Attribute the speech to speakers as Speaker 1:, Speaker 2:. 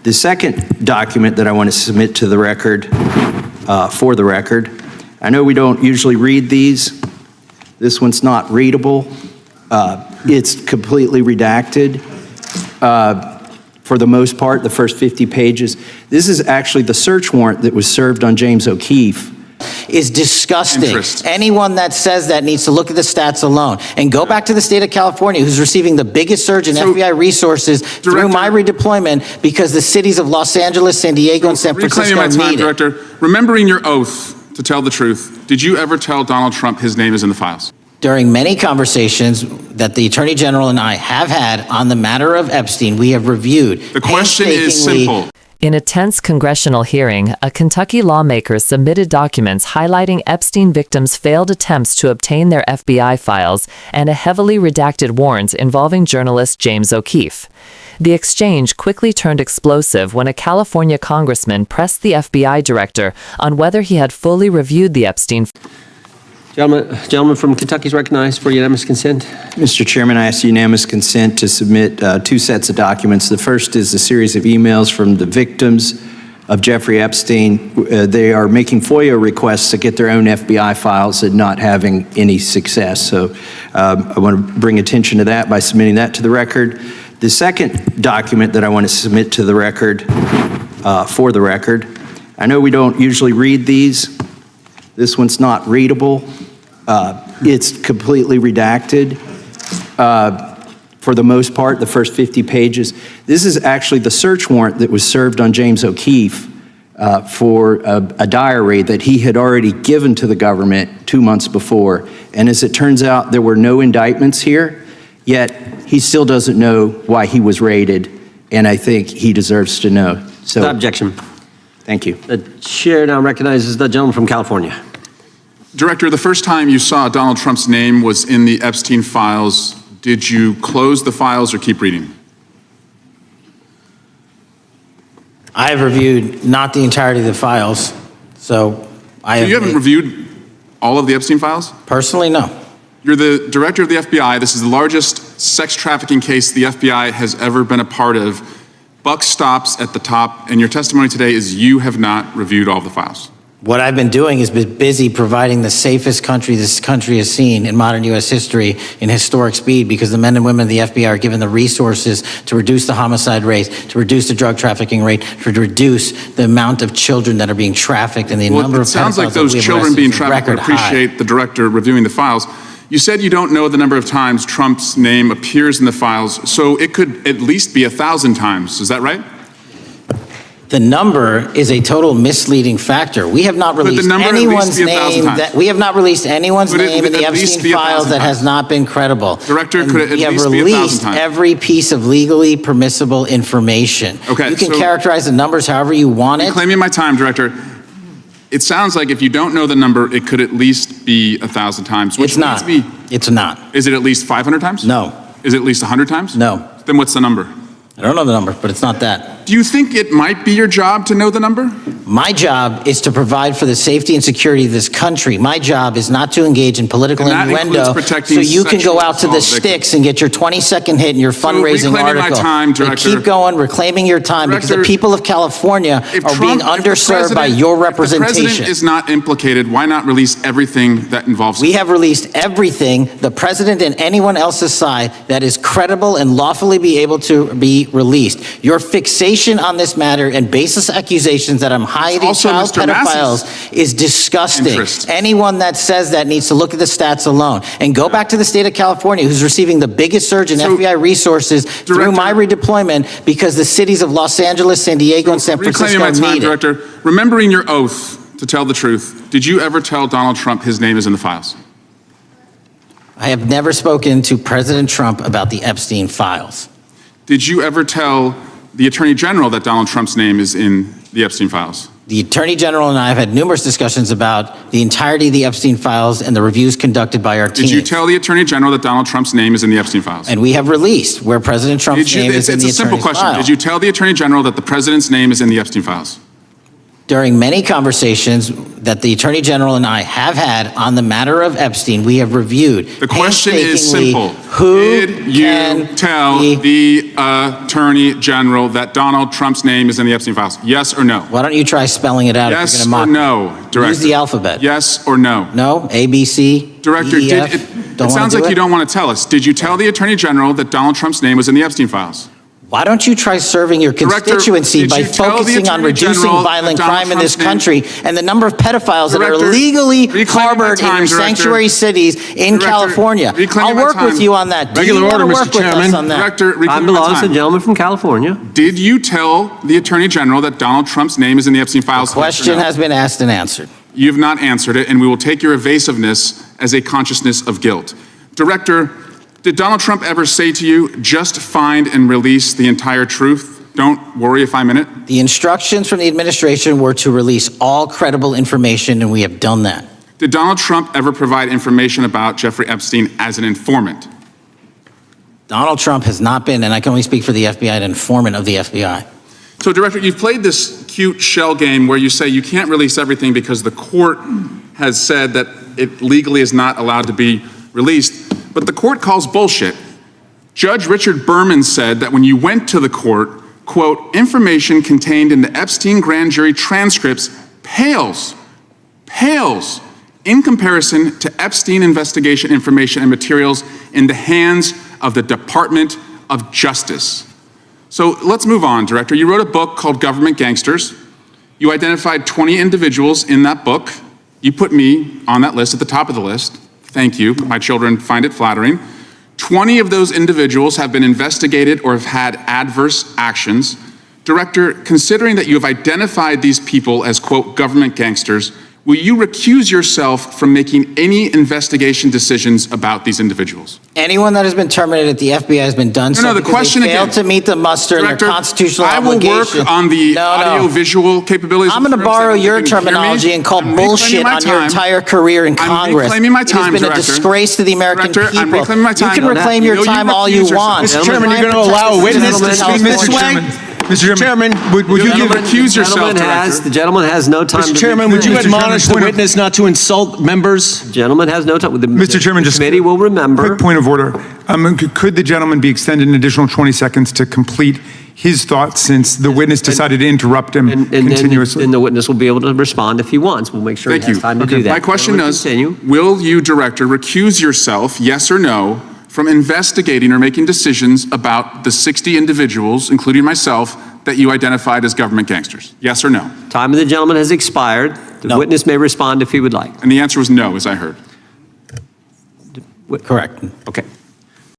Speaker 1: The second document that I want to submit to the record, for the record, I know we don't usually read these. This one's not readable. It's completely redacted. For the most part, the first 50 pages. This is actually the search warrant that was served on James O'Keefe.
Speaker 2: Is disgusting. Anyone that says that needs to look at the stats alone and go back to the state of California, who's receiving the biggest surge in FBI resources through my redeployment because the cities of Los Angeles, San Diego, and San Francisco need it.
Speaker 3: Director, remembering your oath to tell the truth, did you ever tell Donald Trump his name is in the files?
Speaker 2: During many conversations that the Attorney General and I have had on the matter of Epstein, we have reviewed.
Speaker 3: The question is simple.
Speaker 4: In a tense congressional hearing, a Kentucky lawmaker submitted documents highlighting Epstein victims' failed attempts to obtain their FBI files and a heavily redacted warrant involving journalist James O'Keefe. The exchange quickly turned explosive when a California congressman pressed the FBI director on whether he had fully reviewed the Epstein.
Speaker 5: Gentleman from Kentucky is recognized for unanimous consent.
Speaker 1: Mr. Chairman, I ask unanimous consent to submit two sets of documents. The first is a series of emails from the victims of Jeffrey Epstein. They are making FOIA requests to get their own FBI files and not having any success. So I want to bring attention to that by submitting that to the record. The second document that I want to submit to the record, for the record, I know we don't usually read these. This one's not readable. It's completely redacted. For the most part, the first 50 pages. This is actually the search warrant that was served on James O'Keefe for a diary that he had already given to the government 2 months before. And as it turns out, there were no indictments here, yet he still doesn't know why he was raided, and I think he deserves to know. So,
Speaker 5: Without objection.
Speaker 1: Thank you.
Speaker 5: The chair now recognizes the gentleman from California.
Speaker 3: Director, the first time you saw Donald Trump's name was in the Epstein files. Did you close the files or keep reading?
Speaker 2: I have reviewed not the entirety of the files, so I have.
Speaker 3: You haven't reviewed all of the Epstein files?
Speaker 2: Personally, no.
Speaker 3: You're the director of the FBI. This is the largest sex trafficking case the FBI has ever been a part of. Buck stops at the top, and your testimony today is you have not reviewed all of the files.
Speaker 2: What I've been doing is been busy providing the safest country this country has seen in modern U.S. history in historic speed, because the men and women of the FBI are given the resources to reduce the homicide rate, to reduce the drug trafficking rate, to reduce the amount of children that are being trafficked and the number of pedophiles.
Speaker 3: It sounds like those children being trafficked would appreciate the director reviewing the files. You said you don't know the number of times Trump's name appears in the files, so it could at least be 1,000 times. Is that right?
Speaker 2: The number is a total misleading factor. We have not released anyone's name that we have not released anyone's name in the Epstein files that has not been credible.
Speaker 3: Director, could it at least be 1,000 times?
Speaker 2: We have released every piece of legally permissible information.
Speaker 3: Okay,
Speaker 2: you can characterize the numbers however you want it.
Speaker 3: Claiming my time, Director. It sounds like if you don't know the number, it could at least be 1,000 times.
Speaker 2: It's not. It's not.
Speaker 3: Is it at least 500 times?
Speaker 2: No.
Speaker 3: Is it at least 100 times?
Speaker 2: No.
Speaker 3: Then what's the number?
Speaker 2: I don't know the number, but it's not that.
Speaker 3: Do you think it might be your job to know the number?
Speaker 2: My job is to provide for the safety and security of this country. My job is not to engage in political innuendo so you can go out to the sticks and get your 20-second hit in your fundraising article.
Speaker 3: Time, Director.
Speaker 2: Keep going, reclaiming your time, because the people of California are being underserved by your representation.
Speaker 3: If the president is not implicated, why not release everything that involves him?
Speaker 2: We have released everything, the president and anyone else's side, that is credible and lawfully be able to be released. Your fixation on this matter and baseless accusations that I'm hiding child pedophiles is disgusting. Anyone that says that needs to look at the stats alone and go back to the state of California, who's receiving the biggest surge in FBI resources through my redeployment because the cities of Los Angeles, San Diego, and San Francisco need it.
Speaker 3: Director, remembering your oath to tell the truth, did you ever tell Donald Trump his name is in the files?
Speaker 2: I have never spoken to President Trump about the Epstein files.
Speaker 3: Did you ever tell the Attorney General that Donald Trump's name is in the Epstein files?
Speaker 2: The Attorney General and I have had numerous discussions about the entirety of the Epstein files and the reviews conducted by our team.
Speaker 3: Did you tell the Attorney General that Donald Trump's name is in the Epstein files?
Speaker 2: And we have released where President Trump's name is in the Attorney's
Speaker 3: It's a simple question. Did you tell the Attorney General that the President's name is in the Epstein files?
Speaker 2: During many conversations that the Attorney General and I have had on the matter of Epstein, we have reviewed.
Speaker 3: The question is
Speaker 2: painstakingly
Speaker 3: simple.
Speaker 2: Who
Speaker 3: Did you
Speaker 2: can
Speaker 3: tell
Speaker 2: be-
Speaker 3: the Attorney General that Donald Trump's name is in the Epstein files? Yes or no?
Speaker 2: Why don't you try spelling it out if
Speaker 3: Yes
Speaker 2: you're
Speaker 3: or
Speaker 2: going to mock
Speaker 3: no,
Speaker 2: me?
Speaker 3: Director?
Speaker 2: Use the alphabet.
Speaker 3: Yes or no?
Speaker 2: No? A, B, C,
Speaker 3: Director,
Speaker 2: D, E, F?
Speaker 3: it
Speaker 2: Don't
Speaker 3: sounds
Speaker 2: wanna
Speaker 3: like
Speaker 2: do
Speaker 3: you
Speaker 2: it?
Speaker 3: don't want to tell us. Did you tell the Attorney General that Donald Trump's name was in the Epstein files?
Speaker 2: Why don't you try serving your
Speaker 3: Director,
Speaker 2: constituency
Speaker 3: did
Speaker 2: by
Speaker 3: you tell the
Speaker 2: focusing on
Speaker 3: Attorney
Speaker 2: reducing
Speaker 3: General
Speaker 2: violent
Speaker 3: that Donald
Speaker 2: crime in this
Speaker 3: Trump's
Speaker 2: country and the number of pedophiles that
Speaker 3: Director,
Speaker 2: are legally
Speaker 3: reclaiming my
Speaker 2: harbored in
Speaker 3: time,
Speaker 2: your
Speaker 3: Director.
Speaker 2: sanctuary cities in
Speaker 3: Director,
Speaker 2: California?
Speaker 3: reclaiming
Speaker 2: I'll
Speaker 3: my
Speaker 2: work with
Speaker 3: time.
Speaker 2: you on that. Do
Speaker 5: Regular
Speaker 2: you
Speaker 5: order,
Speaker 2: want to
Speaker 5: Mr.
Speaker 2: work with us
Speaker 5: Chairman.
Speaker 2: on that?
Speaker 3: Director,
Speaker 5: Time
Speaker 3: reclaiming my
Speaker 5: belongs to the
Speaker 3: time.
Speaker 5: gentleman from California.
Speaker 3: Did you tell the Attorney General that Donald Trump's name is in the Epstein files?
Speaker 2: Question
Speaker 3: Yes or no?
Speaker 2: has been asked and answered.
Speaker 3: You have not answered it, and we will take your evasiveness as a consciousness of guilt. Director, did Donald Trump ever say to you, just find and release the entire truth? Don't worry if I'm in it.
Speaker 2: The instructions from the administration were to release all credible information, and we have done that.
Speaker 3: Did Donald Trump ever provide information about Jeffrey Epstein as an informant?
Speaker 2: Donald Trump has not been, and I can only speak for the FBI, an informant of the FBI.
Speaker 3: So, Director, you've played this cute shell game where you say you can't release everything because the court has said that it legally is not allowed to be released, but the court calls bullshit. Judge Richard Berman said that when you went to the court, quote, information contained in the Epstein grand jury transcripts pales in comparison to Epstein investigation information and materials in the hands of the Department of Justice. So let's move on, Director. You wrote a book called Government Gangsters. You identified 20 individuals in that book. You put me on that list, at the top of the list. Thank you. My children find it flattering. 20 of those individuals have been investigated or have had adverse actions. Director, considering that you have identified these people as, quote, government gangsters, will you recuse yourself from making any investigation decisions about these individuals?
Speaker 2: Anyone that has been terminated at the FBI has been done so
Speaker 3: No, the
Speaker 2: because
Speaker 3: question
Speaker 2: they failed
Speaker 3: again.
Speaker 2: to meet the muster in
Speaker 3: Director,
Speaker 2: their constitutional
Speaker 3: I will
Speaker 2: obligation.
Speaker 3: work on the
Speaker 2: No.
Speaker 3: audio-visual capabilities.
Speaker 2: I'm going to
Speaker 3: of
Speaker 2: borrow
Speaker 3: service.
Speaker 2: your
Speaker 3: Can you hear me?
Speaker 2: terminology and call
Speaker 3: I'm reclaiming
Speaker 2: bullshit
Speaker 3: my
Speaker 2: on your
Speaker 3: time.
Speaker 2: entire career in
Speaker 3: I'm
Speaker 2: Congress.
Speaker 3: reclaiming my
Speaker 2: It
Speaker 3: time,
Speaker 2: has been
Speaker 3: Director.
Speaker 2: a disgrace to the American
Speaker 3: Director, I'm
Speaker 2: people.
Speaker 3: reclaiming my time.
Speaker 2: You can reclaim
Speaker 3: You
Speaker 2: your
Speaker 3: know you
Speaker 2: time all you
Speaker 3: recuse
Speaker 2: want.
Speaker 3: yourself.
Speaker 5: Mr. Chairman,
Speaker 2: Try
Speaker 5: you're
Speaker 2: and
Speaker 5: going to
Speaker 2: protect
Speaker 5: allow a
Speaker 2: the
Speaker 5: witness to
Speaker 2: citizens
Speaker 5: speak,
Speaker 2: of
Speaker 5: Mr.
Speaker 2: California.
Speaker 5: Sway?
Speaker 6: Mr. Chairman, would you give,
Speaker 3: recuse yourself, Director.
Speaker 5: The gentleman has no time.
Speaker 6: Mr.
Speaker 5: to
Speaker 6: Chairman, would you
Speaker 5: recuse.
Speaker 6: admonish the witness not to insult members?
Speaker 5: The gentleman has no time.
Speaker 6: Mr. Chairman,
Speaker 5: the
Speaker 6: just
Speaker 5: committee will remember.
Speaker 6: Quick point of order. Could the gentleman be extended an additional 20 seconds to complete his thoughts since the witness decided to interrupt him continuously?
Speaker 5: And the witness will be able to respond if he wants. We'll make sure
Speaker 3: Thank
Speaker 5: he has
Speaker 3: you.
Speaker 5: time to do that.
Speaker 3: My question
Speaker 5: Gentleman,
Speaker 3: is,
Speaker 5: continue.
Speaker 3: will you, Director, recuse yourself, yes or no, from investigating or making decisions about the 60 individuals, including myself, that you identified as government gangsters? Yes or no?
Speaker 5: Time of the gentleman has expired. The
Speaker 2: No.
Speaker 5: witness may respond if he would like.
Speaker 3: And the answer was no, as I heard.
Speaker 2: Correct.
Speaker 5: Okay.